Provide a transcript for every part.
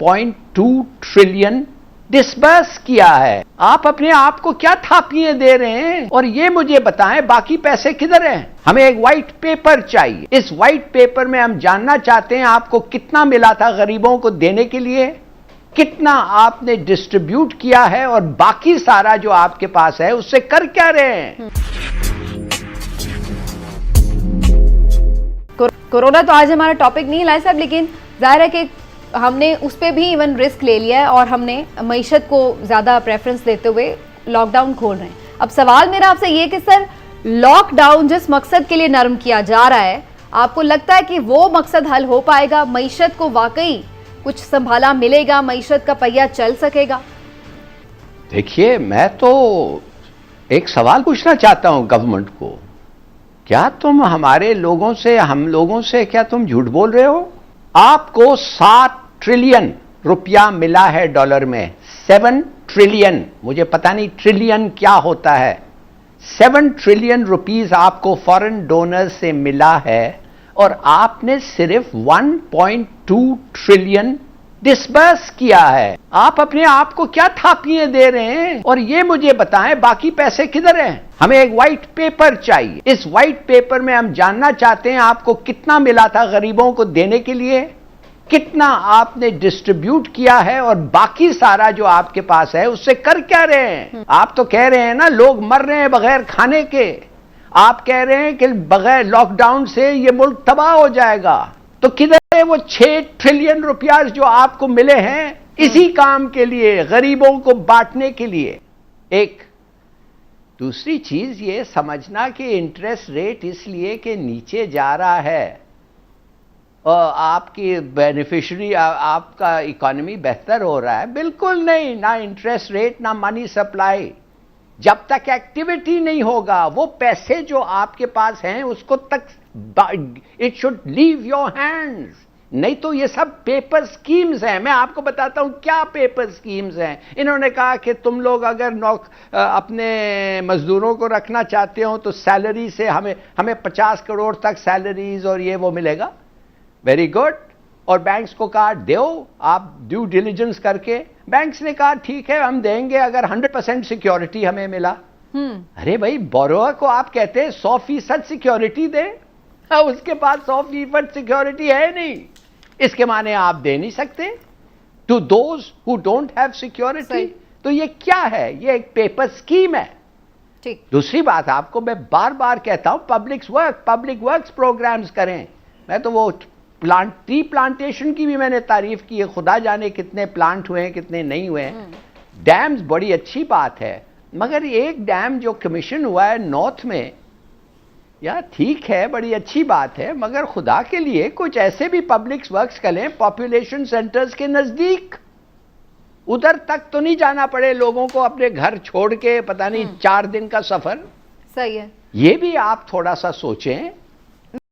1.2 trillion disburse किया है। आप अपने आप को क्या थापिये दे रहे हैं? और ये मुझे बताएं बाकी पैसे किधर हैं? हमें एक व्हाइट पेपर चाहिए। इस व्हाइट पेपर में हम जानना चाहते हैं आपको कितना मिला था गरीबों को देने के लिए, कितना आपने डिस्ट्रीब्यूट किया है, और बाकी सारा जो आपके पास है उससे कर क्या रहे हैं? कोरोना तो आज हमारा टॉपिक नहीं लाए साहब, लेकिन जाहिर है कि हमने उस पर भी इवन रिस्क ले लिया है और हमने मईशत को ज़्यादा प्रेफरेंस देते हुए लॉकडाउन खोल रहे हैं। अब सवाल मेरा आपसे ये कि सर, लॉकडाउन जिस मकसद के लिए नरम किया जा रहा है, आपको लगता है कि वो मकसद हल हो पाएगा? मईशत को वाकई कुछ संभाला मिलेगा? मईशत का पहिया चल सकेगा? देखिए, मैं तो एक सवाल पूछना चाहता हूं गवर्नमेंट को, क्या तुम हमारे लोगों से, हम लोगों से क्या तुम झूठ बोल रहे हो? आपको 7 ट्रिलियन रुपया मिला है डॉलर में। 7 ट्रिलियन, मुझे पता नहीं ट्रिलियन क्या होता है। 7 ट्रिलियन रुपीस आपको फॉरेन डोनर से मिला है, और आपने सिर्फ 1.2 ट्रिलियन डिसबर्स किया है। आप अपने आप को क्या थापिये दे रहे हैं? और ये मुझे बताएं बाकी पैसे किधर हैं? हमें एक व्हाइट पेपर चाहिए। इस व्हाइट पेपर में हम जानना चाहते हैं आपको कितना मिला था गरीबों को देने के लिए, कितना आपने डिस्ट्रीब्यूट किया है, और बाकी सारा जो आपके पास है उससे कर क्या रहे हैं? आप तो कह रहे हैं ना लोग मर रहे हैं बगैर खाने के। आप कह रहे हैं कि बगैर लॉकडाउन से ये मुल्क तबाह हो जाएगा। तो किधर है वो 6 ट्रिलियन रुपया जो आपको मिले हैं इसी काम के लिए, गरीबों को बांटने के लिए? एक दूसरी चीज ये समझना कि इंटरेस्ट रेट इसलिए कि नीचे जा रहा है और आपकी बेनिफिशियरी, आपका इकोनॉमी बेहतर हो रहा है, बिल्कुल नहीं। ना इंटरेस्ट रेट, ना मनी सप्लाई। जब तक एक्टिविटी नहीं होगा, वो पैसे जो आपके पास हैं उसको तक it should leave your hands. नहीं तो ये सब पेपर स्कीम्स हैं। मैं आपको बताता हूं क्या पेपर स्कीम्स हैं। इन्होंने कहा कि तुम लोग अगर अपने मजदूरों को रखना चाहते हो तो सैलरी से हमें 50 करोड़ तक सैलरीज और ये वो मिलेगा। Very good. और बैंक्स को कहा दो आप ड्यू डिलिजेंस करके। बैंक्स ने कहा ठीक है हम देंगे अगर 100% सिक्योरिटी हमें मिला। अरे भाई, बोरोअर को आप कहते हैं 100% सिक्योरिटी दे, उसके पास 100% सिक्योरिटी है नहीं, इसके माने आप दे नहीं सकते to those who don't have security. तो ये क्या है? ये एक पेपर स्कीम है। ठीक। दूसरी बात आपको मैं बार बार कहता हूं, पब्लिक वर्क्स प्रोग्राम्स करें। मैं तो वो ट्री प्लांटेशन की भी मैंने तारीफ की है, खुदा जाने कितने प्लांट हुए हैं कितने नहीं हुए हैं। डैम्स बड़ी अच्छी बात है, मगर एक डैम जो कमीशन हुआ है नॉर्थ में, या ठीक है बड़ी अच्छी बात है, मगर खुदा के लिए कुछ ऐसे भी पब्लिक वर्क्स करें पॉपुलेशन सेंटर्स के नजदीक। उधर तक तो नहीं जाना पड़े लोगों को अपने घर छोड़ के, पता नहीं 4 दिन का सफर। सही है, ये भी आप थोड़ा सा सोचें।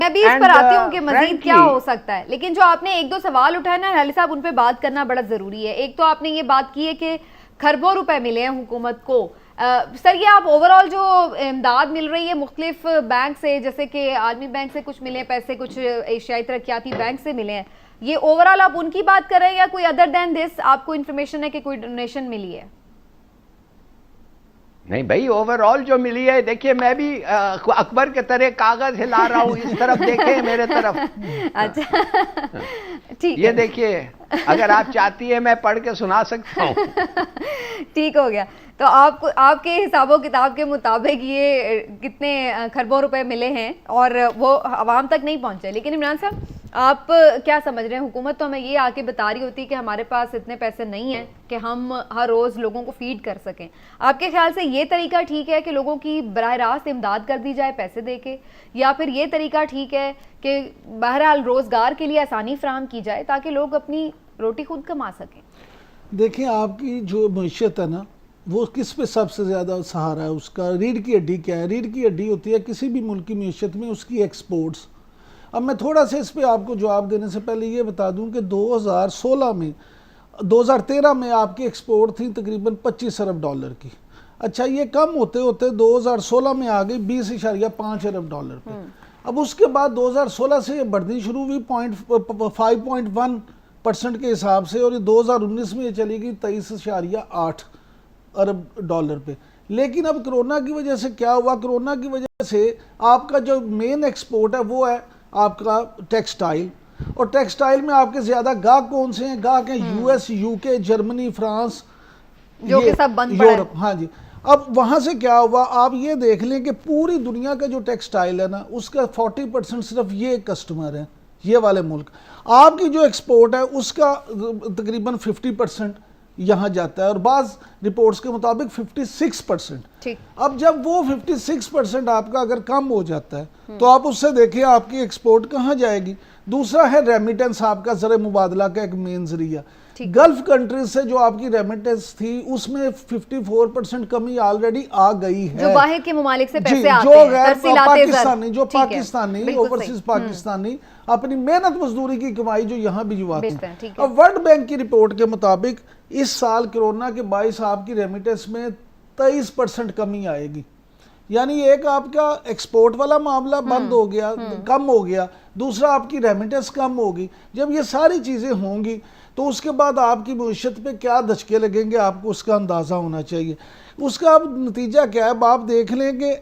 मैं भी इस पर आती हूँ कि मजीद क्या हो सकता है। लेकिन जो आपने 1-2 सवाल उठाए ना अली साहब, उन पे बात करना बड़ा जरूरी है। एक तो आपने ये बात की है कि खरबों रुपए मिले हैं हुकूमत को। सर, ये आप ओवरऑल जो इमदाद मिल रही है मुख्तलिफ बैंक से, जैसे कि आलमी बैंक से कुछ मिले पैसे, कुछ एशियाई तरक्याती बैंक से मिले हैं, ये ओवरऑल आप उनकी बात कर रहे हैं या कोई अदर देन दिस आपको इन्फॉर्मेशन है कि कोई डोनेशन मिली है? नहीं भाई, ओवरऑल जो मिली है, देखिए मैं भी अकबर के तरह कागज हिला रहा हूं, इस तरफ देखें मेरे तरफ। अच्छा, ठीक है। ये देखिए, अगर आप चाहती है मैं पढ़ के सुना सकता हूं। ठीक हो गया। तो आपको आपके हिसाबो किताब के मुताबिक ये कितने खरबों रुपए मिले हैं और वो आवाम तक नहीं पहुंचे। लेकिन इमरान साहब, आप क्या समझ रहे हैं? हुकूमत तो हमें ये आके बता रही होती है कि हमारे पास इतने पैसे नहीं हैं कि हम हर रोज़ लोगों को फीड कर सकें। आपके ख्याल से ये तरीका ठीक है कि लोगों की बराह रास्त इमदाद कर दी जाए पैसे दे के, या फिर ये तरीका ठीक है कि बहरहाल रोज़गार के लिए आसानी फ्राहम की जाए ताकि लोग अपनी रोटी खुद कमा सकें? देखिए, आपकी जो मैशत है ना, वो किस पे सबसे ज़्यादा सहारा है? उसका रीढ़ की हड्डी क्या है? रीढ़ की हड्डी होती है किसी भी मुल्क की मैशत में उसकी एक्सपोर्ट्स। अब मैं थोड़ा सा इस पे आपको जवाब देने से पहले ये बता दूं कि 2013 में आपकी एक्सपोर्ट थी तकरीबन 25 अरब डॉलर की। अच्छा, ये कम होते होते 2016 में आ गई 20.5 अरब डॉलर पे। अब उसके बाद 2016 से ये बढ़नी शुरू हुई 5.1 परसेंट के हिसाब से, और ये 2019 में ये चली गई 23.8 अरब डॉलर पे। लेकिन अब कोरोना की वजह से क्या हुआ, कोरोना की वजह से आपका जो मेन एक्सपोर्ट है वो है आपका टेक्सटाइल, और टेक्सटाइल में आपके ज़्यादा गाहक कौन से हैं? गाहक हैं यूएस, यूके, जर्मनी, फ्रांस, जो कि सब बंद पड़ा है। यूरोप। हाँ जी। अब वहाँ से क्या हुआ, आप ये देख लें कि पूरी दुनिया का जो टेक्सटाइल है ना, उसका 40% सिर्फ ये कस्टमर है, ये वाले मुल्क। आपकी जो एक्सपोर्ट है उसका तकरीबन 50% यहाँ जाता है, और बाज़ रिपोर्ट्स के मुताबिक 56%। ठीक। अब जब वो 56% आपका अगर कम हो जाता है तो आप उससे देखिए आपकी एक्सपोर्ट कहाँ जाएगी। दूसरा है रेमिटेंस, आपका ज़र मुबादला का एक मेन जरिया। गल्फ कंट्रीज से जो आपकी रेमिटेंस थी उसमें 54% कमी ऑलरेडी आ गई है, जो बाहर के ममालिक से पैसे आते जो हैं, गैर तरसी लाते पाकिस्तानी, जो ठीक है, पाकिस्तानी बिल्कुल ओवरसीज सही। पाकिस्तानी अपनी मेहनत मजदूरी की कमाई जो यहाँ भिजवाते बेचते हैं, हैं। ठीक है। अब वर्ल्ड बैंक की रिपोर्ट के मुताबिक इस साल कोरोना के बाईस आपकी रेमिटेंस में 23% कमी आएगी। यानी एक आपका एक्सपोर्ट वाला मामला बंद हो गया, कम हो गया, दूसरा आपकी रेमिटेंस कम होगी। जब ये सारी चीज़ें होंगी तो उसके बाद आपकी मईशत पे क्या धचके लगेंगे, आपको उसका अंदाज़ा होना चाहिए। उसका अब नतीजा क्या है, अब आप देख लें कि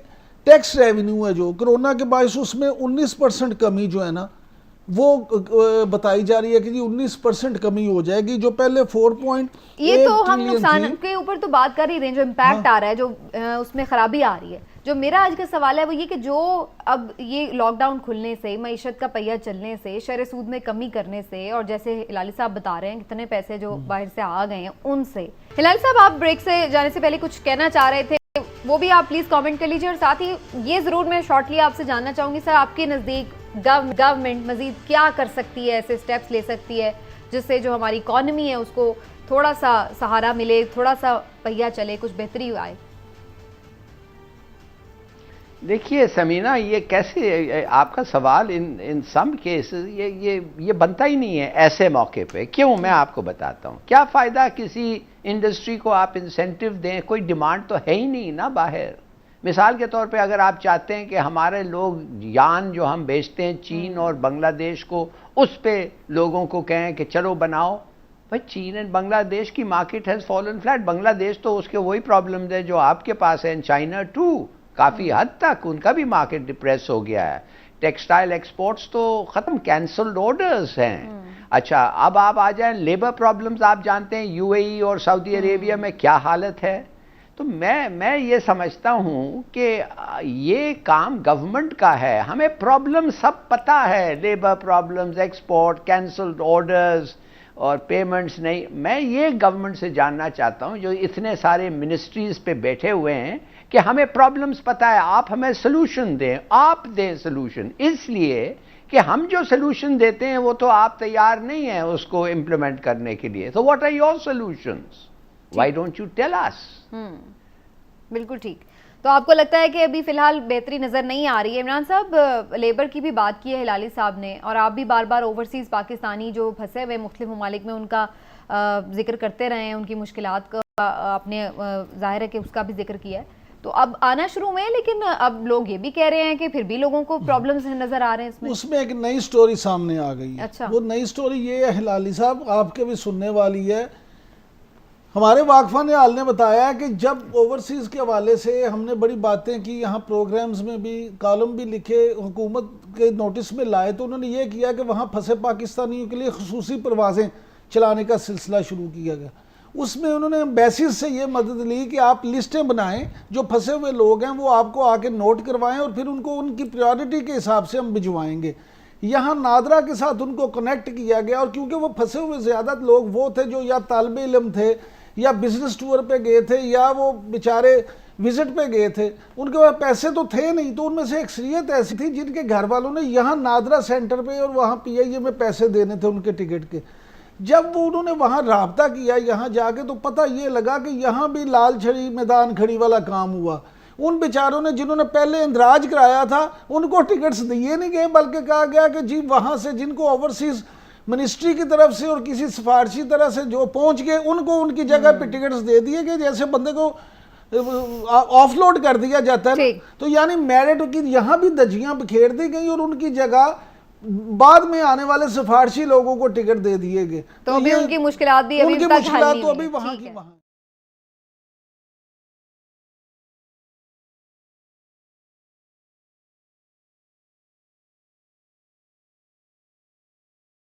टैक्स रेवेन्यू है जो कोरोना के बायस, उसमें 19% कमी जो है ना वो बताई जा रही है कि जी 19% कमी हो जाएगी, जो पहले 4.8 ये तो हम ट्रिलियन नुकसान थी। के ऊपर तो बात कर ही रहे हैं, जो इम्पैक्ट आ रहा है, जो उसमें खराबी आ रही है। जो मेरा आज का सवाल है वो ये कि जो अब ये लॉकडाउन खुलने से, मईशत का पहिया चलने से, शरह सूद में कमी करने से, और जैसे हिलाली साहब बता रहे हैं कितने पैसे जो बाहर से आ गए हैं उनसे, हिलाली साहब आप ब्रेक से जाने से पहले कुछ कहना चाह रहे थे, वो भी आप प्लीज कमेंट कर लीजिए। और साथ ही ये जरूर मैं शॉर्टली आपसे जानना चाहूंगी सर, आपके नज़दीक गवर्नमेंट मजीद क्या कर सकती है, ऐसे स्टेप्स ले सकती है जिससे जो हमारी इकॉनमी है उसको थोड़ा सा सहारा मिले, थोड़ा सा पहिया चले, कुछ बेहतरी आए? देखिए समीना, ये कैसे आपका सवाल इन सम केसेस ये बनता ही नहीं है ऐसे मौके पे। क्यों, मैं आपको बताता हूँ। क्या फ़ायदा किसी इंडस्ट्री को आप इंसेंटिव दें, कोई डिमांड तो है ही नहीं ना बाहर। मिसाल के तौर पे अगर आप चाहते हैं कि हमारे लोग यान जो हम बेचते हैं चीन और बांग्लादेश को, उस पे लोगों को कहें कि चलो बनाओ, भाई चीन एंड बांग्लादेश की market has fallen flat. Bangladesh तो उसके वही प्रॉब्लम्स है जो आपके पास है, एंड चाइना टू, काफ़ी हद तक उनका भी मार्केट डिप्रेस हो गया है। टेक्सटाइल एक्सपोर्ट्स तो ख़त्म, कैंसल्ड ऑर्डर्स हैं। अच्छा, अब आप आ जाएं लेबर प्रॉब्लम्स। आप जानते हैं यूएई और सऊदी अरेबिया में क्या हालत है। तो मैं ये समझता हूँ कि ये काम गवर्नमेंट का है। हमें प्रॉब्लम सब पता है, labour problems, export, cancelled orders और पेमेंट्स नहीं। मैं ये गवर्नमेंट से जानना चाहता हूँ जो इतने सारे मिनिस्ट्रीज़ पे बैठे हुए हैं कि हमें प्रॉब्लम्स पता है, आप हमें सोल्यूशन दें। आप दें सोल्यूशन, इसलिए कि हम जो सोल्यूशन देते हैं वो तो आप तैयार नहीं हैं उसको इम्प्लीमेंट करने के लिए। तो what are your solutions? Why don't you tell us? बिल्कुल ठीक। तो आपको लगता है कि अभी फिलहाल बेहतरी नज़र नहीं आ रही है? इमरान साहब, लेबर की भी बात की है हिलाली साहब ने, और आप भी बार बार ओवरसीज़ पाकिस्तानी जो फंसे हुए मुख्तलिफ ममालिक में उनका जिक्र करते रहे हैं, उनकी मुश्किलात का आपने ज़ाहिर है कि उसका भी जिक्र किया है। तो अब आना शुरू हुए हैं, लेकिन अब लोग ये भी कह रहे हैं कि फिर भी लोगों को प्रॉब्लम्स नज़र आ रहे हैं इसमें। उसमें एक नई स्टोरी सामने आ गई है। अच्छा। वो नई स्टोरी ये है हिलाली साहब, आपके भी सुनने वाली है। हमारे वाकफा ने हाल ने बताया कि जब ओवरसीज़ के हवाले से हमने बड़ी बातें की, यहाँ प्रोग्राम्स में भी कॉलम भी लिखे, हुकूमत के नोटिस में लाए, तो उन्होंने ये किया कि वहाँ फंसे पाकिस्तानियों के लिए खुसूसी परवाज़ें चलाने का सिलसिला शुरू किया गया। उसमें उन्होंने एम्बेसीज से ये मदद ली कि आप लिस्टें बनाएं, जो फंसे हुए लोग हैं वो आपको आके नोट करवाएं और फिर उनको उनकी प्रायोरिटी के हिसाब से हम भिजवाएंगे। यहाँ नादरा के साथ उनको कनेक्ट किया गया, और क्योंकि वो फंसे हुए ज़्यादा लोग वो थे जो या तालिबे इल्म थे या बिजनेस टूर पे गए थे या वो बेचारे विजिट पे गए थे, उनके पास पैसे तो थे नहीं। तो उनमें से अक्सरियत ऐसी थी जिनके घर वालों ने यहाँ नादरा सेंटर पे और वहाँ PIA में पैसे देने थे उनके टिकट के। जब वो उन्होंने वहाँ राब्ता किया यहाँ जाके, तो पता ये लगा कि यहाँ भी लाल छड़ी मैदान खड़ी वाला काम हुआ। उन बेचारों ने जिन्होंने पहले इंदराज कराया था उनको टिकट्स दिए नहीं गए, बल्कि कहा गया कि जी वहाँ से जिनको ओवरसीज़ मिनिस्ट्री की तरफ से और किसी सिफारशी तरह से जो पहुँच गए उनको उनकी जगह पे टिकट्स दे दिए गए, जैसे बंदे को ऑफलोड कर दिया जाता है। तो यानी मेरिट की यहाँ भी धज्जियाँ बिखेर दी गई और उनकी जगह बाद में आने वाले सिफारशी लोगों को टिकट दे दिए गए। तो अभी ये- उनकी मुश्किलात भी अभी उनकी तक हल मुश्किलात नहीं तो हुई। अभी वहां ठीक की है। वहां।